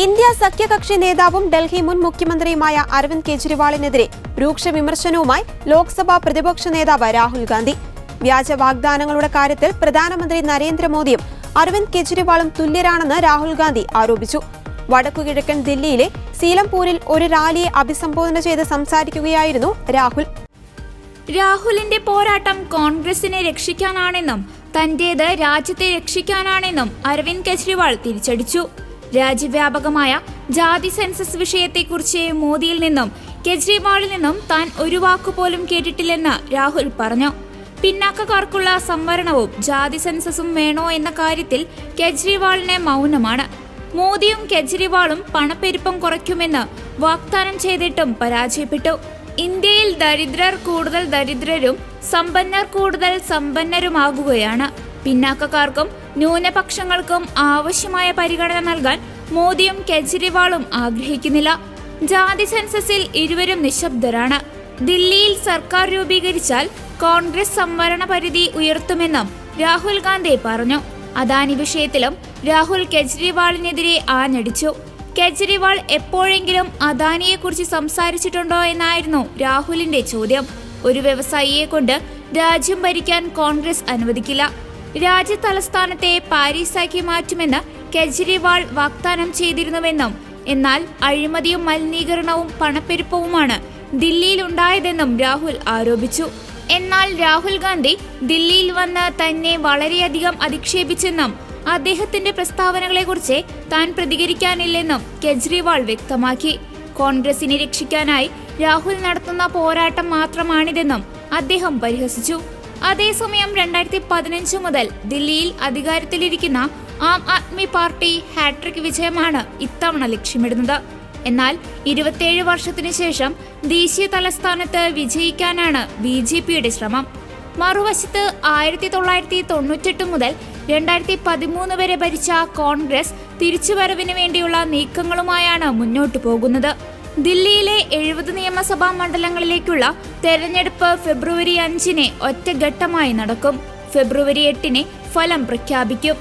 India സഖ്യകക്ഷി നേതാവും ഡൽഹി മുൻ മുഖ്യമന്ത്രിയുമായ അരവിന്ദ് കെജ്രിവാളിനെതിരെ രൂക്ഷ വിമർശനവുമായി ലോക്സഭാ പ്രതിപക്ഷ നേതാവ് രാഹുൽ ഗാന്ധി. വ്യാജ വാഗ്ദാനങ്ങളുടെ കാര്യത്തിൽ പ്രധാനമന്ത്രി നരേന്ദ്രമോദിയും അരവിന്ദ് കെജ്രിവാളും തുല്യരാണെന്ന് രാഹുൽ ഗാന്ധി ആരോപിച്ചു. വടക്കുകിഴക്കൻ ദില്ലിയിലെ സീലംപൂരിൽ ഒരു റാലിയെ അഭിസംബോധന ചെയ്ത് സംസാരിക്കുകയായിരുന്നു രാഹുൽ. രാഹുലിന്റെ പോരാട്ടം കോൺഗ്രസിനെ രക്ഷിക്കാനാണെന്നും തന്റേത് രാജ്യത്തെ രക്ഷിക്കാനാണെന്നും അരവിന്ദ് കെജ്രിവാൾ തിരിച്ചടിച്ചു. രാജ്യവ്യാപകമായ ജാതി സെൻസസ് വിഷയത്തെക്കുറിച്ച് മോദിയിൽ നിന്നും കെജ്രിവാളിൽ നിന്നും താൻ ഒരു വാക്കുപോലും കേട്ടിട്ടില്ലെന്ന് രാഹുൽ പറഞ്ഞു. പിന്നാക്കക്കാർക്കുള്ള സംവരണവും ജാതി സെൻസസും വേണോ എന്ന കാര്യത്തിൽ കെജ്രിവാളിന് മൗനമാണ്. മോദിയും കെജ്രിവാളും പണപ്പെരുപ്പം കുറയ്ക്കുമെന്ന് വാഗ്ദാനം ചെയ്തിട്ടും പരാജയപ്പെട്ടു. ഇന്ത്യയിൽ ദരിദ്രർ കൂടുതൽ ദരിദ്രരും സമ്പന്നർ കൂടുതൽ സമ്പന്നരുമാകുകയാണ്. പിന്നാക്കക്കാർക്കും ന്യൂനപക്ഷങ്ങൾക്കും ആവശ്യമായ പരിഗണന നൽകാൻ മോദിയും കെജ്രിവാളും ആഗ്രഹിക്കുന്നില്ല. ജാതി സെൻസസിൽ ഇരുവരും നിശബ്ദരാണ്. ദില്ലിയിൽ സർക്കാർ രൂപീകരിച്ചാൽ കോൺഗ്രസ് സംവരണ പരിധി ഉയർത്തുമെന്നും രാഹുൽ ഗാന്ധി പറഞ്ഞു. അദാനി വിഷയത്തിലും രാഹുൽ കെജ്രിവാളിനെതിരെ ആഞ്ഞടിച്ചു. കെജ്രിവാൾ എപ്പോഴെങ്കിലും അദാനിയെക്കുറിച്ച് സംസാരിച്ചിട്ടുണ്ടോ എന്നായിരുന്നു രാഹുലിന്റെ ചോദ്യം. ഒരു വ്യവസായിയെ കൊണ്ട് രാജ്യം ഭരിക്കാൻ കോൺഗ്രസ് അനുവദിക്കില്ല. രാജ്യ തലസ്ഥാനത്തെ പാരീസാക്കി മാറ്റുമെന്ന് കെജ്രിവാൾ വാഗ്ദാനം ചെയ്തിരുന്നുവെന്നും എന്നാൽ അഴിമതിയും മലിനീകരണവും പണപ്പെരുപ്പവുമാണ് ദില്ലിയിൽ ഉണ്ടായതെന്നും രാഹുൽ ആരോപിച്ചു. എന്നാൽ രാഹുൽ ഗാന്ധി ദില്ലിയിൽ വന്ന് തന്നെ വളരെയധികം അധിക്ഷേപിച്ചെന്നും അദ്ദേഹത്തിന്റെ പ്രസ്താവനകളെക്കുറിച്ച് താൻ പ്രതികരിക്കാനില്ലെന്നും കെജ്രിവാൾ വ്യക്തമാക്കി. കോൺഗ്രസിനെ രക്ഷിക്കാനായി രാഹുൽ നടത്തുന്ന പോരാട്ടം മാത്രമാണിതെന്നും അദ്ദേഹം പരിഹസിച്ചു. അതേസമയം 2015 മുതൽ ദില്ലിയിൽ അധികാരത്തിലിരിക്കുന്ന ആം ആദ്മി പാർട്ടി ഹാട്രിക് വിജയമാണ് ഇത്തവണ ലക്ഷ്യമിടുന്നത്. എന്നാൽ 27 വർഷത്തിനു ശേഷം ദേശീയ തലസ്ഥാനത്ത് വിജയിക്കാനാണ് BJPയുടെ ശ്രമം. മറുവശത്ത് 1998 മുതൽ 2013 വരെ ഭരിച്ച കോൺഗ്രസ് തിരിച്ചുവരവിന് വേണ്ടിയുള്ള നീക്കങ്ങളുമായാണ് മുന്നോട്ടു പോകുന്നത്. ദില്ലിയിലെ 70 നിയമസഭാ മണ്ഡലങ്ങളിലേക്കുള്ള തെരഞ്ഞെടുപ്പ് ഫെബ്രുവരി 5-ന് ഒറ്റഘട്ടമായി നടക്കും. ഫെബ്രുവരി 8-ന് ഫലം പ്രഖ്യാപിക്കും.